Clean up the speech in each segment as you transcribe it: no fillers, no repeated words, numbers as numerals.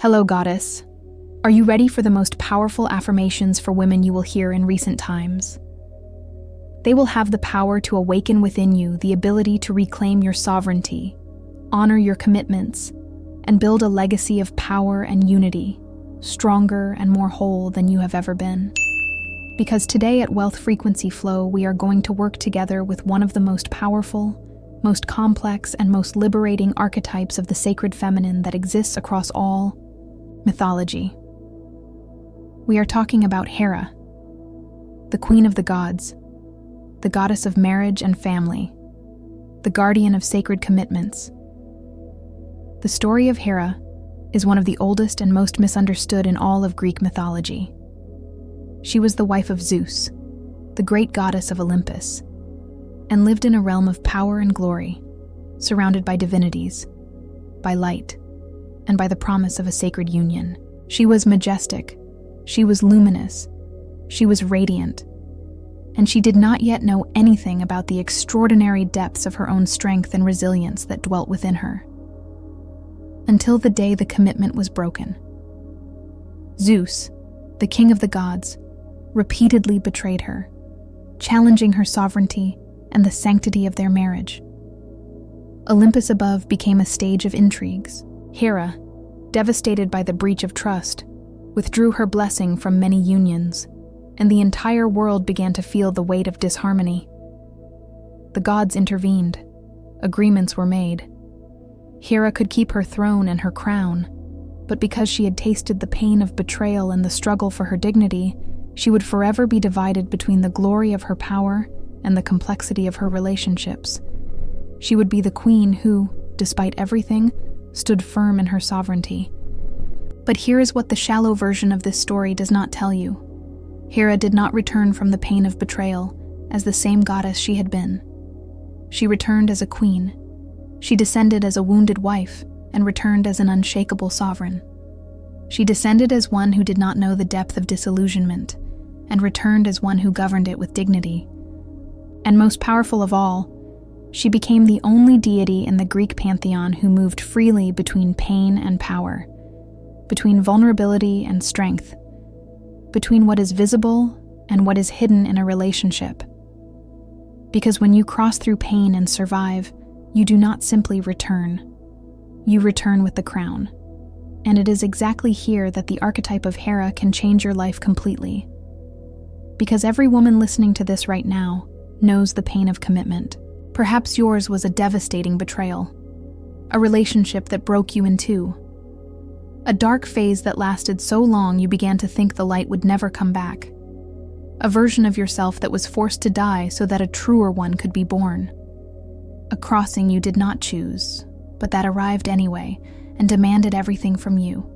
Hello, Goddess. Are you ready for the most powerful affirmations for women you will hear in recent times? They will have the power to awaken within you the ability to reclaim your sovereignty, honor your commitments, and build a legacy of power and unity, stronger and more whole than you have ever been. Because today at Wealth Frequency Flow, we are going to work together with one of the most powerful, most complex, and most liberating archetypes of the sacred feminine that exists across all mythology. We are talking about Hera, the queen of the gods, the goddess of marriage and family, the guardian of sacred commitments. The story of Hera is one of the oldest and most misunderstood in all of Greek mythology. She was the wife of Zeus, the great goddess of Olympus, and lived in a realm of power and glory, surrounded by divinities, by light, and by the promise of a sacred union. She was majestic, she was luminous, she was radiant, and she did not yet know anything about the extraordinary depths of her own strength and resilience that dwelt within her. Until the day the commitment was broken. Zeus, the king of the gods, repeatedly betrayed her, challenging her sovereignty and the sanctity of their marriage. Olympus above became a stage of intrigues. Hera, devastated by the breach of trust, withdrew her blessing from many unions, and the entire world began to feel the weight of disharmony. The gods intervened. Agreements were made. Hera could keep her throne and her crown, but because she had tasted the pain of betrayal and the struggle for her dignity, she would forever be divided between the glory of her power and the complexity of her relationships. She would be the queen who, despite everything, stood firm in her sovereignty. But here is what the shallow version of this story does not tell you. Hera did not return from the pain of betrayal as the same goddess she had been. She returned as a queen. She descended as a wounded wife and returned as an unshakable sovereign. She descended as one who did not know the depth of disillusionment and returned as one who governed it with dignity. And most powerful of all, she became the only deity in the Greek pantheon who moved freely between pain and power, between vulnerability and strength, between what is visible and what is hidden in a relationship. Because when you cross through pain and survive, you do not simply return. You return with the crown. And it is exactly here that the archetype of Hera can change your life completely. Because every woman listening to this right now knows the pain of commitment. Perhaps yours was a devastating betrayal, a relationship that broke you in two, a dark phase that lasted so long you began to think the light would never come back, a version of yourself that was forced to die so that a truer one could be born, a crossing you did not choose, but that arrived anyway and demanded everything from you.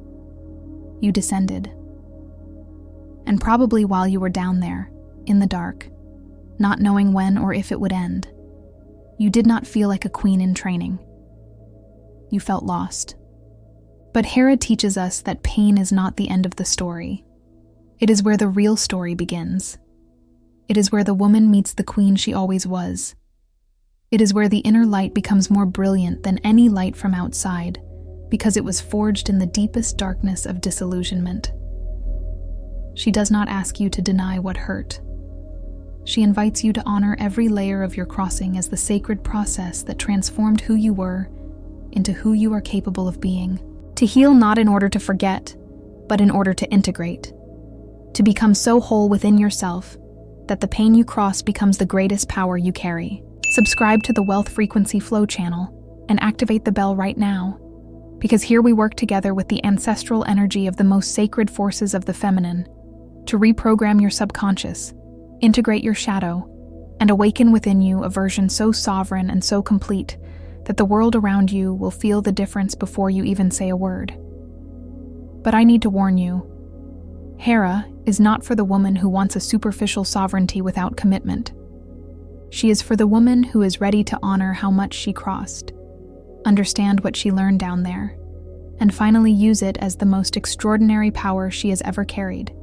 You descended. And probably while you were down there, in the dark, not knowing when or if it would end, you did not feel like a queen in training. You felt lost. But Hera teaches us that pain is not the end of the story. It is where the real story begins. It is where the woman meets the queen she always was. It is where the inner light becomes more brilliant than any light from outside, because it was forged in the deepest darkness of disillusionment. She does not ask you to deny what hurt. She invites you to honor every layer of your crossing as the sacred process that transformed who you were into who you are capable of being. To heal not in order to forget, but in order to integrate. To become so whole within yourself that the pain you cross becomes the greatest power you carry. Subscribe to the Wealth Frequency Flow channel and activate the bell right now, because here we work together with the ancestral energy of the most sacred forces of the feminine to reprogram your subconscious, integrate your shadow, and awaken within you a version so sovereign and so complete that the world around you will feel the difference before you even say a word. But I need to warn you, Hera is not for the woman who wants a superficial sovereignty without commitment. She is for the woman who is ready to honor how much she crossed, understand what she learned down there, and finally use it as the most extraordinary power she has ever carried.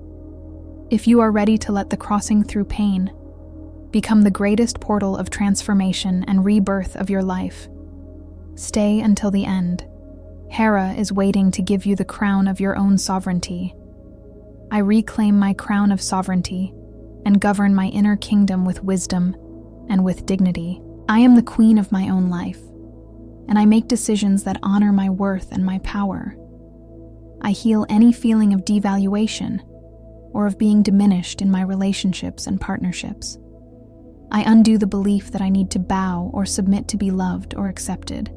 If you are ready to let the crossing through pain become the greatest portal of transformation and rebirth of your life, stay until the end. Hera is waiting to give you the crown of your own sovereignty. I reclaim my crown of sovereignty and govern my inner kingdom with wisdom and with dignity. I am the queen of my own life, and I make decisions that honor my worth and my power. I heal any feeling of devaluation or of being diminished in my relationships and partnerships. I undo the belief that I need to bow or submit to be loved or accepted.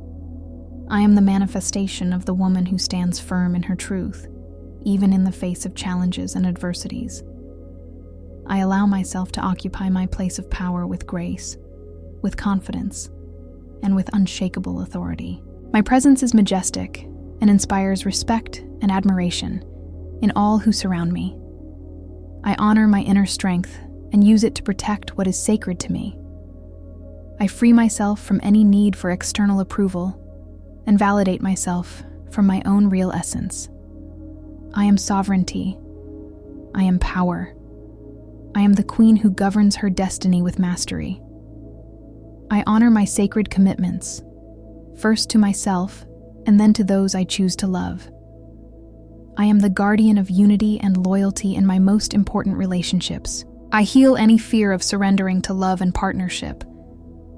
I am the manifestation of the woman who stands firm in her truth, even in the face of challenges and adversities. I allow myself to occupy my place of power with grace, with confidence, and with unshakable authority. My presence is majestic and inspires respect and admiration in all who surround me. I honor my inner strength and use it to protect what is sacred to me. I free myself from any need for external approval and validate myself from my own real essence. I am sovereignty. I am power. I am the queen who governs her destiny with mastery. I honor my sacred commitments, first to myself and then to those I choose to love. I am the guardian of unity and loyalty in my most important relationships. I heal any fear of surrendering to love and partnership,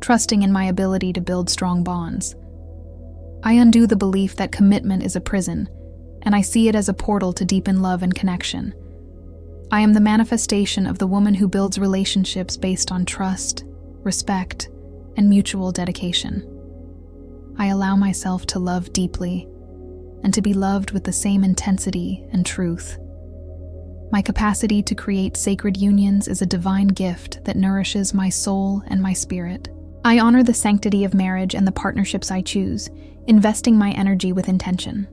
trusting in my ability to build strong bonds. I undo the belief that commitment is a prison, and I see it as a portal to deepen love and connection. I am the manifestation of the woman who builds relationships based on trust, respect, and mutual dedication. I allow myself to love deeply and to be loved with the same intensity and truth. My capacity to create sacred unions is a divine gift that nourishes my soul and my spirit. I honor the sanctity of marriage and the partnerships I choose, investing my energy with intention.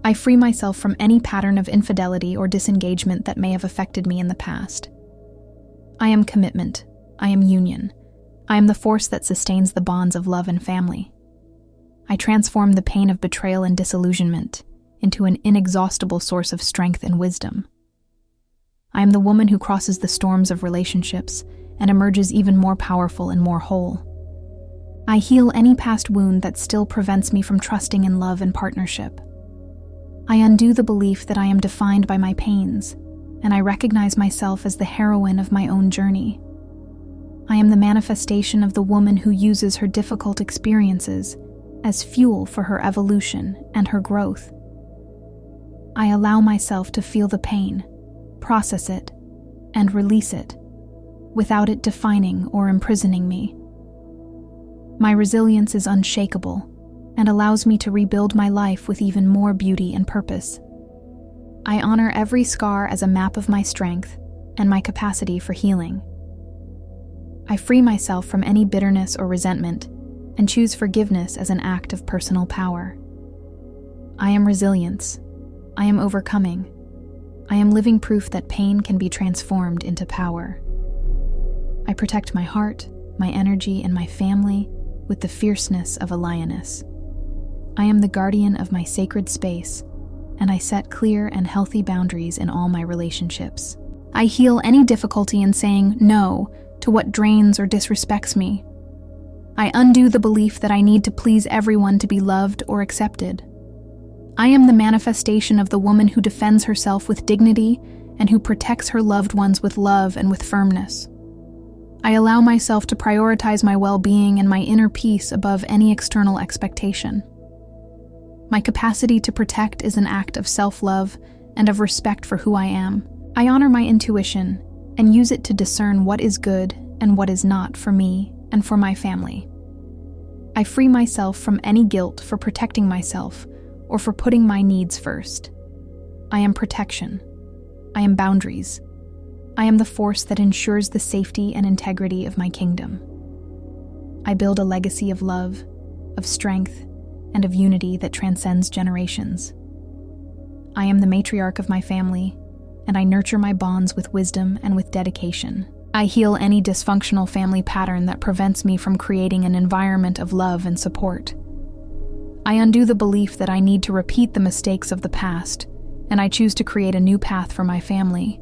I free myself from any pattern of infidelity or disengagement that may have affected me in the past. I am commitment. I am union. I am the force that sustains the bonds of love and family. I transform the pain of betrayal and disillusionment into an inexhaustible source of strength and wisdom. I am the woman who crosses the storms of relationships and emerges even more powerful and more whole. I heal any past wound that still prevents me from trusting in love and partnership. I undo the belief that I am defined by my pains, and I recognize myself as the heroine of my own journey. I am the manifestation of the woman who uses her difficult experiences as fuel for her evolution and her growth. I allow myself to feel the pain, process it, and release it, without it defining or imprisoning me. My resilience is unshakable and allows me to rebuild my life with even more beauty and purpose. I honor every scar as a map of my strength and my capacity for healing. I free myself from any bitterness or resentment and choose forgiveness as an act of personal power. I am resilience. I am overcoming. I am living proof that pain can be transformed into power. I protect my heart, my energy, and my family with the fierceness of a lioness. I am the guardian of my sacred space, and I set clear and healthy boundaries in all my relationships. I heal any difficulty in saying no to what drains or disrespects me. I undo the belief that I need to please everyone to be loved or accepted. I am the manifestation of the woman who defends herself with dignity and who protects her loved ones with love and with firmness. I allow myself to prioritize my well-being and my inner peace above any external expectation. My capacity to protect is an act of self-love and of respect for who I am. I honor my intuition and use it to discern what is good and what is not for me and for my family. I free myself from any guilt for protecting myself or for putting my needs first. I am protection. I am boundaries. I am the force that ensures the safety and integrity of my kingdom. I build a legacy of love, of strength, and of unity that transcends generations. I am the matriarch of my family, and I nurture my bonds with wisdom and with dedication. I heal any dysfunctional family pattern that prevents me from creating an environment of love and support. I undo the belief that I need to repeat the mistakes of the past, and I choose to create a new path for my family.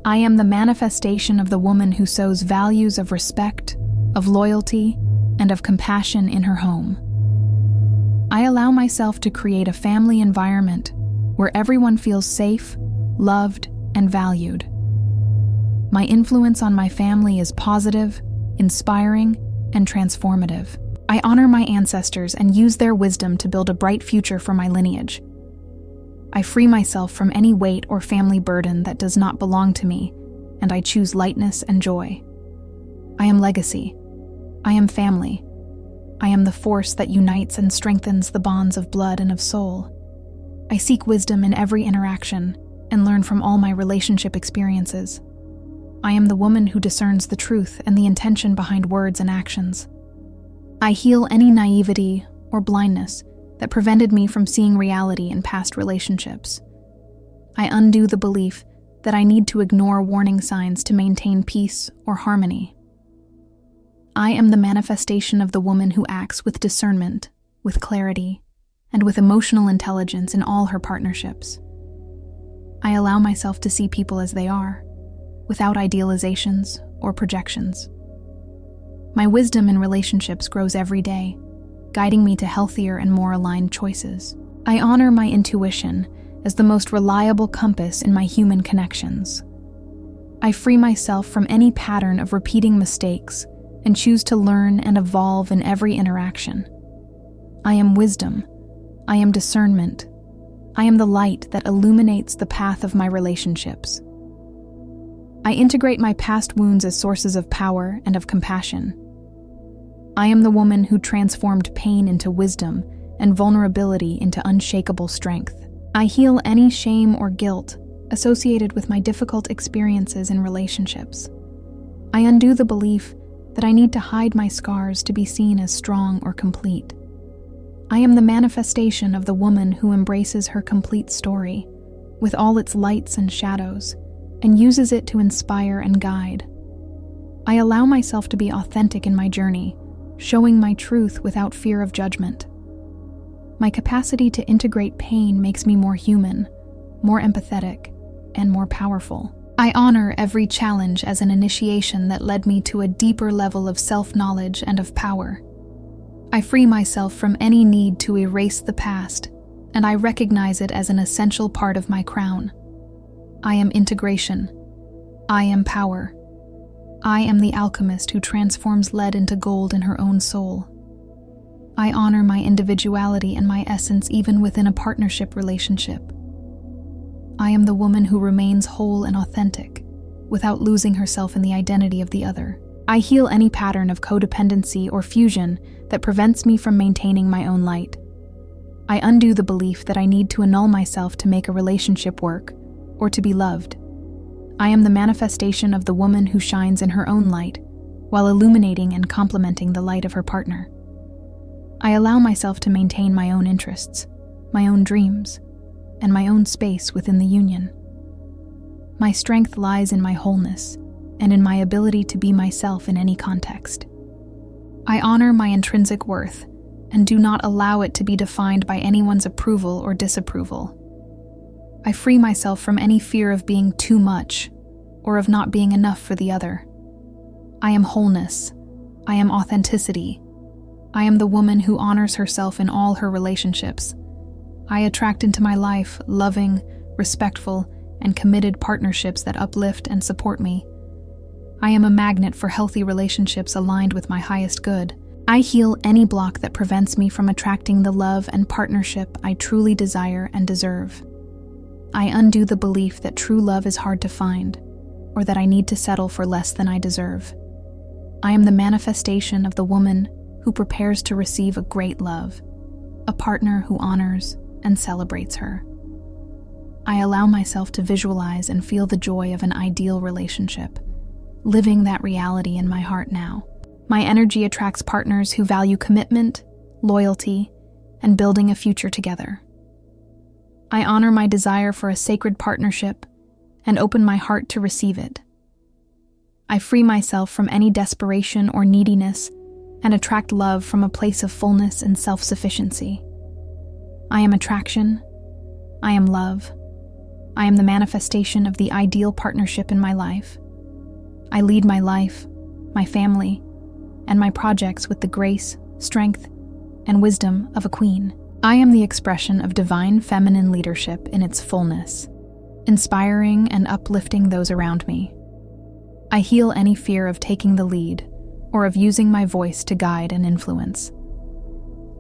I am the manifestation of the woman who sows values of respect, of loyalty, and of compassion in her home. I allow myself to create a family environment where everyone feels safe, loved, and valued. My influence on my family is positive, inspiring, and transformative. I honor my ancestors and use their wisdom to build a bright future for my lineage. I free myself from any weight or family burden that does not belong to me, and I choose lightness and joy. I am legacy. I am family. I am the force that unites and strengthens the bonds of blood and of soul. I seek wisdom in every interaction and learn from all my relationship experiences. I am the woman who discerns the truth and the intention behind words and actions. I heal any naivety or blindness that prevented me from seeing reality in past relationships. I undo the belief that I need to ignore warning signs to maintain peace or harmony. I am the manifestation of the woman who acts with discernment, with clarity, and with emotional intelligence in all her partnerships. I allow myself to see people as they are, without idealizations or projections. My wisdom in relationships grows every day, guiding me to healthier and more aligned choices. I honor my intuition as the most reliable compass in my human connections. I free myself from any pattern of repeating mistakes and choose to learn and evolve in every interaction. I am wisdom. I am discernment. I am the light that illuminates the path of my relationships. I integrate my past wounds as sources of power and of compassion. I am the woman who transformed pain into wisdom and vulnerability into unshakable strength. I heal any shame or guilt associated with my difficult experiences in relationships. I undo the belief that I need to hide my scars to be seen as strong or complete. I am the manifestation of the woman who embraces her complete story, with all its lights and shadows, and uses it to inspire and guide. I allow myself to be authentic in my journey, showing my truth without fear of judgment. My capacity to integrate pain makes me more human, more empathetic, and more powerful. I honor every challenge as an initiation that led me to a deeper level of self-knowledge and of power. I free myself from any need to erase the past, and I recognize it as an essential part of my crown. I am integration. I am power. I am the alchemist who transforms lead into gold in her own soul. I honor my individuality and my essence even within a partnership relationship. I am the woman who remains whole and authentic, without losing herself in the identity of the other. I heal any pattern of codependency or fusion that prevents me from maintaining my own light. I undo the belief that I need to annul myself to make a relationship work, or to be loved. I am the manifestation of the woman who shines in her own light, while illuminating and complementing the light of her partner. I allow myself to maintain my own interests, my own dreams, and my own space within the union. My strength lies in my wholeness and in my ability to be myself in any context. I honor my intrinsic worth and do not allow it to be defined by anyone's approval or disapproval. I free myself from any fear of being too much or of not being enough for the other. I am wholeness. I am authenticity. I am the woman who honors herself in all her relationships. I attract into my life loving, respectful, and committed partnerships that uplift and support me. I am a magnet for healthy relationships aligned with my highest good. I heal any block that prevents me from attracting the love and partnership I truly desire and deserve. I undo the belief that true love is hard to find, or that I need to settle for less than I deserve. I am the manifestation of the woman who prepares to receive a great love, a partner who honors and celebrates her. I allow myself to visualize and feel the joy of an ideal relationship, living that reality in my heart now. My energy attracts partners who value commitment, loyalty, and building a future together. I honor my desire for a sacred partnership and open my heart to receive it. I free myself from any desperation or neediness and attract love from a place of fullness and self-sufficiency. I am attraction. I am love. I am the manifestation of the ideal partnership in my life. I lead my life, my family, and my projects with the grace, strength, and wisdom of a queen. I am the expression of divine feminine leadership in its fullness, inspiring and uplifting those around me. I heal any fear of taking the lead or of using my voice to guide and influence.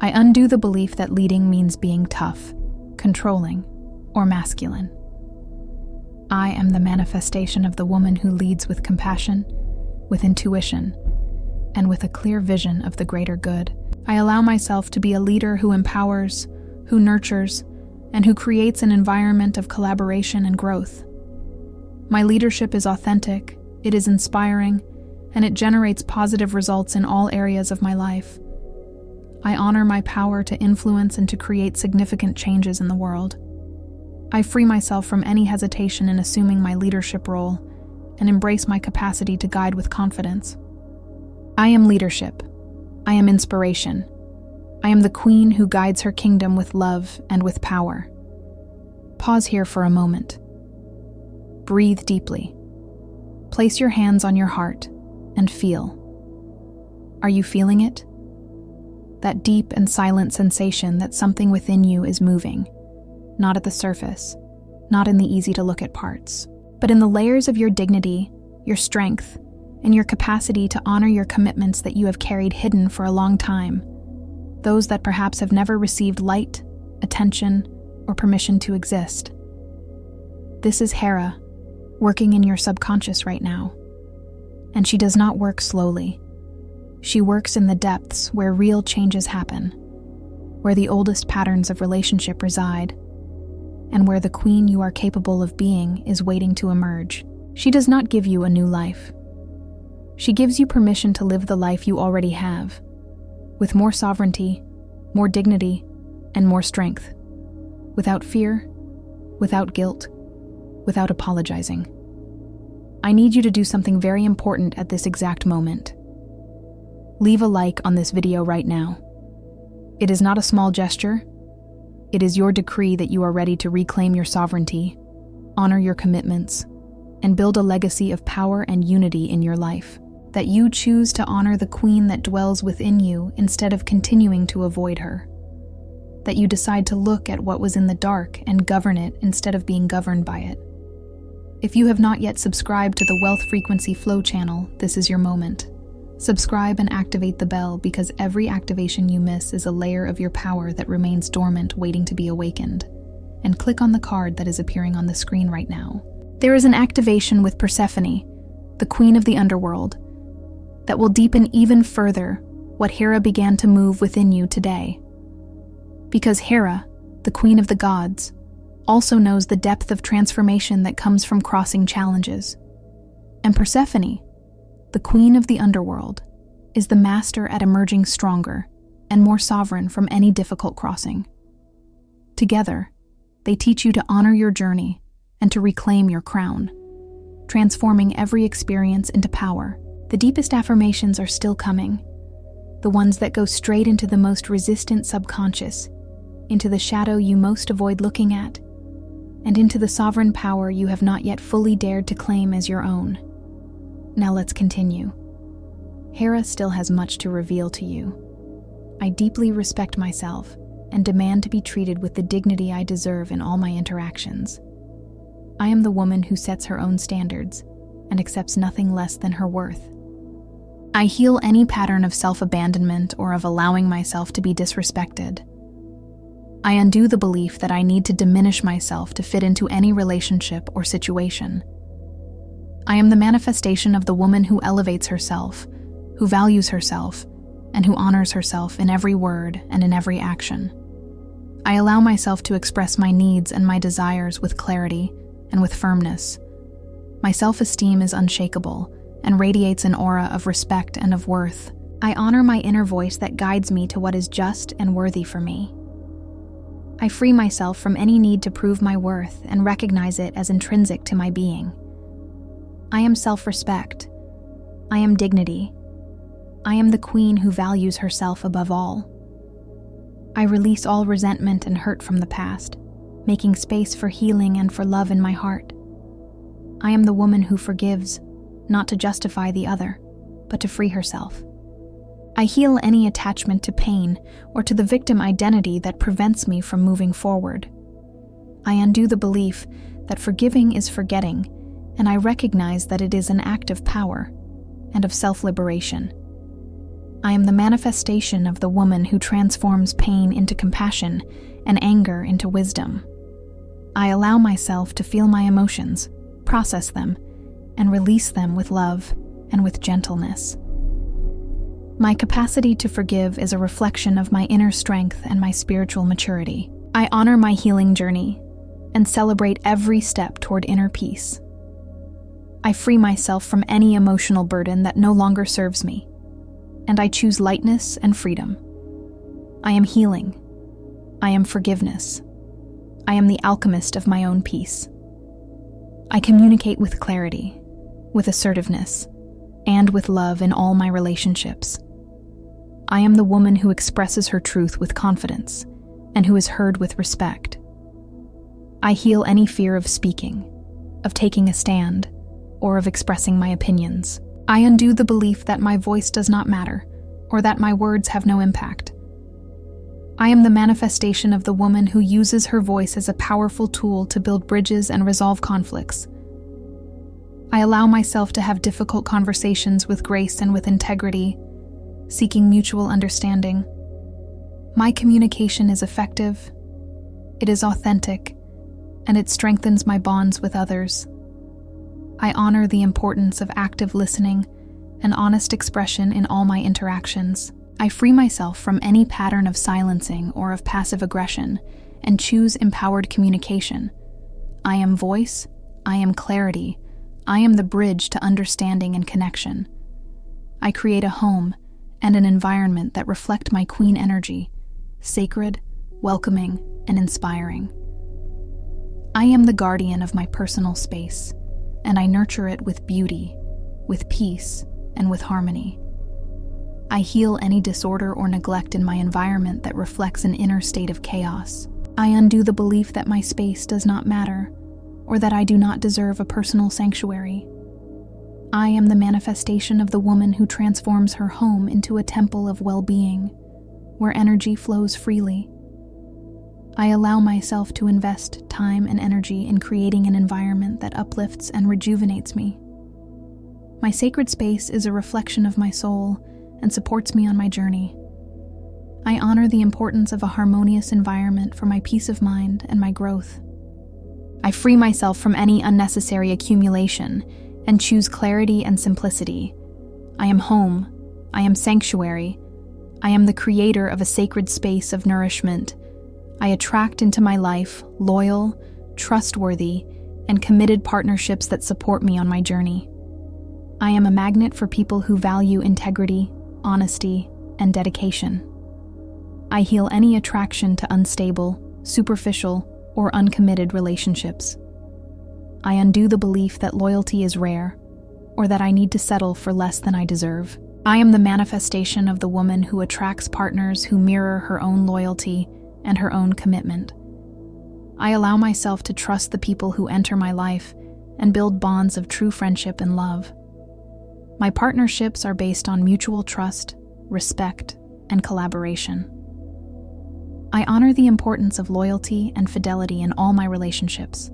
I undo the belief that leading means being tough, controlling, or masculine. I am the manifestation of the woman who leads with compassion, with intuition, and with a clear vision of the greater good. I allow myself to be a leader who empowers, who nurtures, and who creates an environment of collaboration and growth. My leadership is authentic, it is inspiring, and it generates positive results in all areas of my life. I honor my power to influence and to create significant changes in the world. I free myself from any hesitation in assuming my leadership role and embrace my capacity to guide with confidence. I am leadership. I am inspiration. I am the queen who guides her kingdom with love and with power. Pause here for a moment. Breathe deeply. Place your hands on your heart and feel. Are you feeling it? That deep and silent sensation that something within you is moving, not at the surface, not in the easy-to-look-at parts, but in the layers of your dignity, your strength, and your capacity to honor your commitments that you have carried hidden for a long time, those that perhaps have never received light, attention, or permission to exist. This is Hera, working in your subconscious right now. And she does not work slowly. She works in the depths where real changes happen, where the oldest patterns of relationship reside, and where the queen you are capable of being is waiting to emerge. She does not give you a new life. She gives you permission to live the life you already have, with more sovereignty, more dignity, and more strength, without fear, without guilt, without apologizing. I need you to do something very important at this exact moment. Leave a like on this video right now. It is not a small gesture. It is your decree that you are ready to reclaim your sovereignty, honor your commitments, and build a legacy of power and unity in your life. That you choose to honor the queen that dwells within you instead of continuing to avoid her. That you decide to look at what was in the dark and govern it instead of being governed by it. If you have not yet subscribed to the Wealth Frequency Flow channel, this is your moment. Subscribe and activate the bell because every activation you miss is a layer of your power that remains dormant waiting to be awakened. And click on the card that is appearing on the screen right now. There is an activation with Persephone, the queen of the underworld, that will deepen even further what Hera began to move within you today. Because Hera, the queen of the gods, also knows the depth of transformation that comes from crossing challenges. And Persephone, the queen of the underworld, is the master at emerging stronger and more sovereign from any difficult crossing. Together, they teach you to honor your journey and to reclaim your crown, transforming every experience into power. The deepest affirmations are still coming, the ones that go straight into the most resistant subconscious, into the shadow you most avoid looking at, and into the sovereign power you have not yet fully dared to claim as your own. Now let's continue. Hera still has much to reveal to you. I deeply respect myself and demand to be treated with the dignity I deserve in all my interactions. I am the woman who sets her own standards and accepts nothing less than her worth. I heal any pattern of self-abandonment or of allowing myself to be disrespected. I undo the belief that I need to diminish myself to fit into any relationship or situation. I am the manifestation of the woman who elevates herself, who values herself, and who honors herself in every word and in every action. I allow myself to express my needs and my desires with clarity and with firmness. My self-esteem is unshakable and radiates an aura of respect and of worth. I honor my inner voice that guides me to what is just and worthy for me. I free myself from any need to prove my worth and recognize it as intrinsic to my being. I am self-respect. I am dignity. I am the queen who values herself above all. I release all resentment and hurt from the past, making space for healing and for love in my heart. I am the woman who forgives, not to justify the other, but to free herself. I heal any attachment to pain or to the victim identity that prevents me from moving forward. I undo the belief that forgiving is forgetting, and I recognize that it is an act of power and of self-liberation. I am the manifestation of the woman who transforms pain into compassion and anger into wisdom. I allow myself to feel my emotions, process them, and release them with love and with gentleness. My capacity to forgive is a reflection of my inner strength and my spiritual maturity. I honor my healing journey and celebrate every step toward inner peace. I free myself from any emotional burden that no longer serves me, and I choose lightness and freedom. I am healing. I am forgiveness. I am the alchemist of my own peace. I communicate with clarity, with assertiveness, and with love in all my relationships. I am the woman who expresses her truth with confidence and who is heard with respect. I heal any fear of speaking, of taking a stand, or of expressing my opinions. I undo the belief that my voice does not matter or that my words have no impact. I am the manifestation of the woman who uses her voice as a powerful tool to build bridges and resolve conflicts. I allow myself to have difficult conversations with grace and with integrity, seeking mutual understanding. My communication is effective, it is authentic, and it strengthens my bonds with others. I honor the importance of active listening and honest expression in all my interactions. I free myself from any pattern of silencing or of passive aggression and choose empowered communication. I am voice, I am clarity, I am the bridge to understanding and connection. I create a home and an environment that reflect my queen energy, sacred, welcoming, and inspiring. I am the guardian of my personal space, and I nurture it with beauty, with peace, and with harmony. I heal any disorder or neglect in my environment that reflects an inner state of chaos. I undo the belief that my space does not matter, or that I do not deserve a personal sanctuary. I am the manifestation of the woman who transforms her home into a temple of well-being, where energy flows freely. I allow myself to invest time and energy in creating an environment that uplifts and rejuvenates me. My sacred space is a reflection of my soul and supports me on my journey. I honor the importance of a harmonious environment for my peace of mind and my growth. I free myself from any unnecessary accumulation and choose clarity and simplicity. I am home. I am sanctuary. I am the creator of a sacred space of nourishment. I attract into my life loyal, trustworthy, and committed partnerships that support me on my journey. I am a magnet for people who value integrity, honesty, and dedication. I heal any attraction to unstable, superficial, or uncommitted relationships. I undo the belief that loyalty is rare, or that I need to settle for less than I deserve. I am the manifestation of the woman who attracts partners who mirror her own loyalty and her own commitment. I allow myself to trust the people who enter my life and build bonds of true friendship and love. My partnerships are based on mutual trust, respect, and collaboration. I honor the importance of loyalty and fidelity in all my relationships.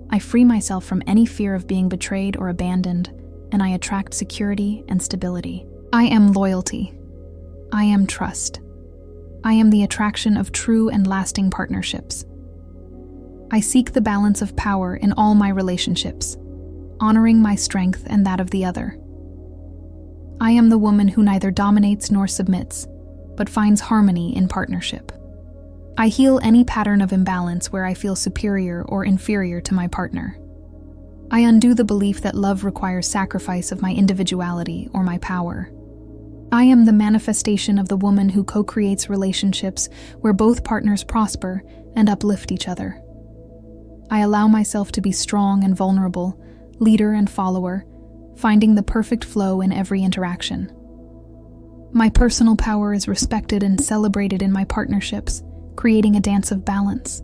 I free myself from any fear of being betrayed or abandoned, and I attract security and stability. I am loyalty. I am trust. I am the attraction of true and lasting partnerships. I seek the balance of power in all my relationships, honoring my strength and that of the other. I am the woman who neither dominates nor submits, but finds harmony in partnership. I heal any pattern of imbalance where I feel superior or inferior to my partner. I undo the belief that love requires sacrifice of my individuality or my power. I am the manifestation of the woman who co-creates relationships where both partners prosper and uplift each other. I allow myself to be strong and vulnerable, leader and follower, finding the perfect flow in every interaction. My personal power is respected and celebrated in my partnerships, creating a dance of balance.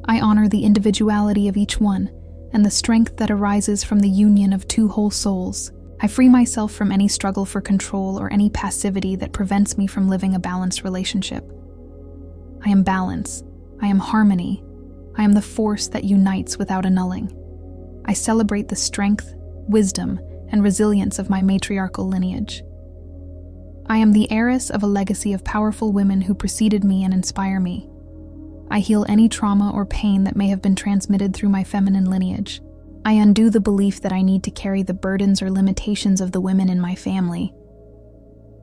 I honor the individuality of each one and the strength that arises from the union of two whole souls. I free myself from any struggle for control or any passivity that prevents me from living a balanced relationship. I am balance. I am harmony. I am the force that unites without annulling. I celebrate the strength, wisdom, and resilience of my matriarchal lineage. I am the heiress of a legacy of powerful women who preceded me and inspire me. I heal any trauma or pain that may have been transmitted through my feminine lineage. I undo the belief that I need to carry the burdens or limitations of the women in my family.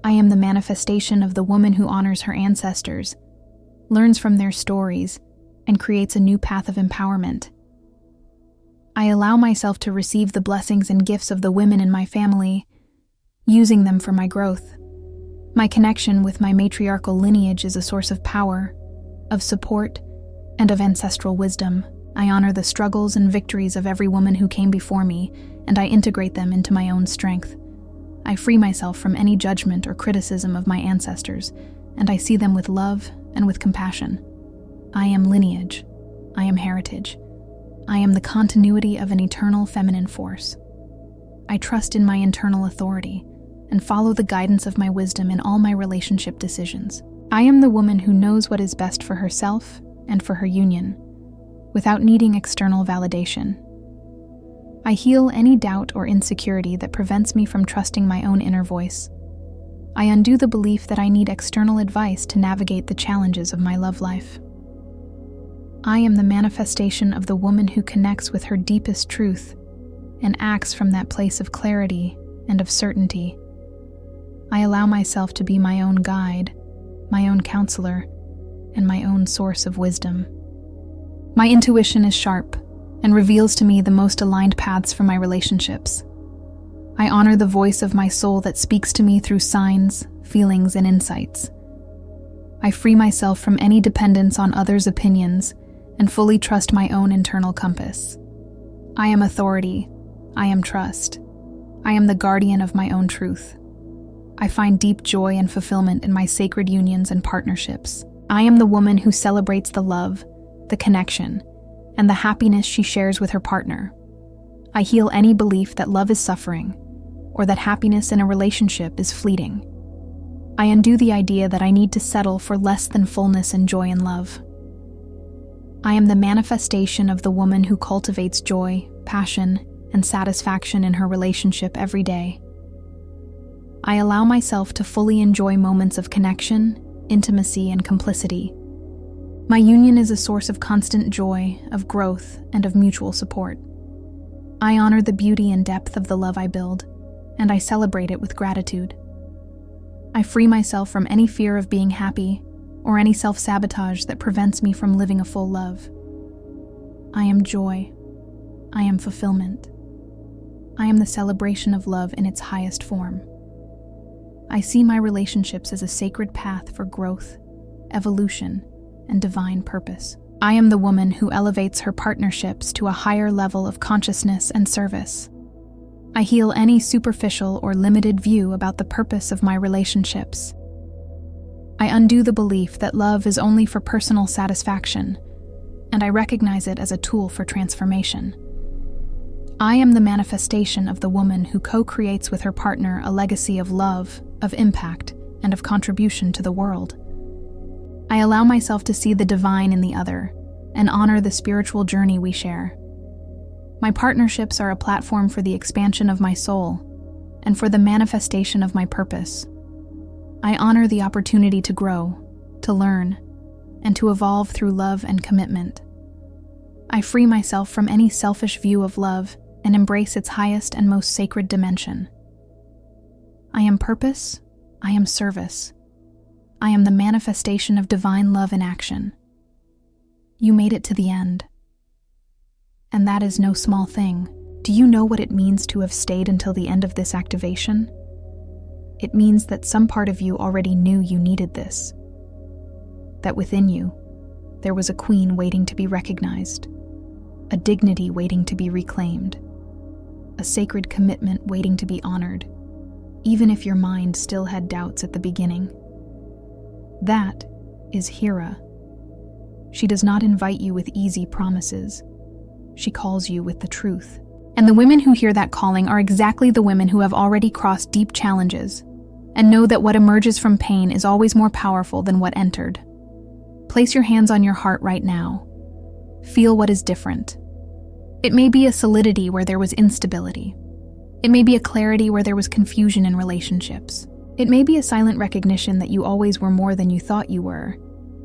I am the manifestation of the woman who honors her ancestors, learns from their stories, and creates a new path of empowerment. I allow myself to receive the blessings and gifts of the women in my family, using them for my growth. My connection with my matriarchal lineage is a source of power, of support, and of ancestral wisdom. I honor the struggles and victories of every woman who came before me, and I integrate them into my own strength. I free myself from any judgment or criticism of my ancestors, and I see them with love and with compassion. I am lineage. I am heritage. I am the continuity of an eternal feminine force. I trust in my internal authority and follow the guidance of my wisdom in all my relationship decisions. I am the woman who knows what is best for herself and for her union, without needing external validation. I heal any doubt or insecurity that prevents me from trusting my own inner voice. I undo the belief that I need external advice to navigate the challenges of my love life. I am the manifestation of the woman who connects with her deepest truth and acts from that place of clarity and of certainty. I allow myself to be my own guide, my own counselor, and my own source of wisdom. My intuition is sharp and reveals to me the most aligned paths for my relationships. I honor the voice of my soul that speaks to me through signs, feelings, and insights. I free myself from any dependence on others' opinions and fully trust my own internal compass. I am authority. I am trust. I am the guardian of my own truth. I find deep joy and fulfillment in my sacred unions and partnerships. I am the woman who celebrates the love, the connection, and the happiness she shares with her partner. I heal any belief that love is suffering or that happiness in a relationship is fleeting. I undo the idea that I need to settle for less than fullness and joy in love. I am the manifestation of the woman who cultivates joy, passion, and satisfaction in her relationship every day. I allow myself to fully enjoy moments of connection, intimacy, and complicity. My union is a source of constant joy, of growth, and of mutual support. I honor the beauty and depth of the love I build, and I celebrate it with gratitude. I free myself from any fear of being happy or any self-sabotage that prevents me from living a full love. I am joy. I am fulfillment. I am the celebration of love in its highest form. I see my relationships as a sacred path for growth, evolution, and divine purpose. I am the woman who elevates her partnerships to a higher level of consciousness and service. I heal any superficial or limited view about the purpose of my relationships. I undo the belief that love is only for personal satisfaction, and I recognize it as a tool for transformation. I am the manifestation of the woman who co-creates with her partner a legacy of love, of impact, and of contribution to the world. I allow myself to see the divine in the other and honor the spiritual journey we share. My partnerships are a platform for the expansion of my soul and for the manifestation of my purpose. I honor the opportunity to grow, to learn, and to evolve through love and commitment. I free myself from any selfish view of love and embrace its highest and most sacred dimension. I am purpose. I am service. I am the manifestation of divine love in action. You made it to the end. And that is no small thing. Do you know what it means to have stayed until the end of this activation? It means that some part of you already knew you needed this. That within you, there was a queen waiting to be recognized, a dignity waiting to be reclaimed, a sacred commitment waiting to be honored, even if your mind still had doubts at the beginning. That is Hera. She does not invite you with easy promises. She calls you with the truth. And the women who hear that calling are exactly the women who have already crossed deep challenges and know that what emerges from pain is always more powerful than what entered. Place your hands on your heart right now. Feel what is different. It may be a solidity where there was instability. It may be a clarity where there was confusion in relationships. It may be a silent recognition that you always were more than you thought you were,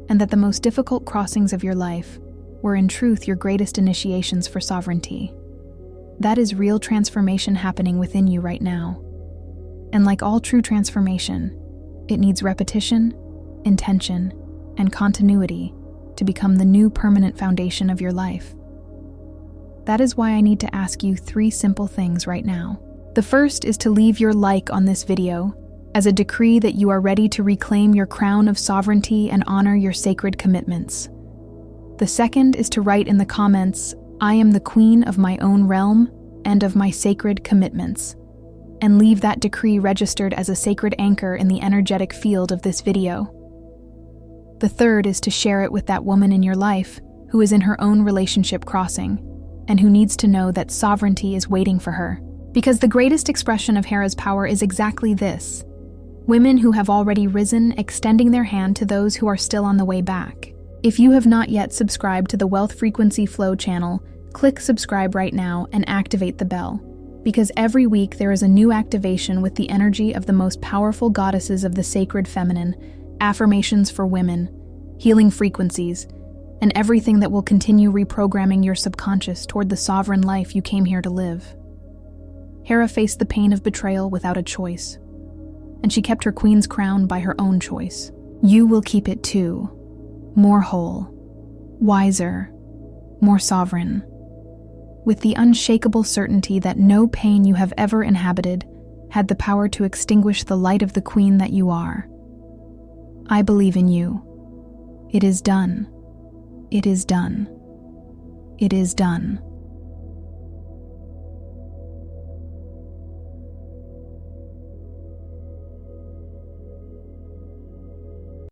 and that the most difficult crossings of your life were in truth your greatest initiations for sovereignty. That is real transformation happening within you right now. And like all true transformation, it needs repetition, intention, and continuity to become the new permanent foundation of your life. That is why I need to ask you 3 simple things right now. The first is to leave your like on this video as a decree that you are ready to reclaim your crown of sovereignty and honor your sacred commitments. The second is to write in the comments, "I am the queen of my own realm and of my sacred commitments," and leave that decree registered as a sacred anchor in the energetic field of this video. The third is to share it with that woman in your life who is in her own relationship crossing and who needs to know that sovereignty is waiting for her. Because the greatest expression of Hera's power is exactly this: women who have already risen, extending their hand to those who are still on the way back. If you have not yet subscribed to the Wealth Frequency Flow channel, click subscribe right now and activate the bell, because every week there is a new activation with the energy of the most powerful goddesses of the sacred feminine, affirmations for women, healing frequencies, and everything that will continue reprogramming your subconscious toward the sovereign life you came here to live. Hera faced the pain of betrayal without a choice, and she kept her queen's crown by her own choice. You will keep it too, more whole, wiser, more sovereign, with the unshakable certainty that no pain you have ever inhabited had the power to extinguish the light of the queen that you are. I believe in you. It is done. It is done. It is done.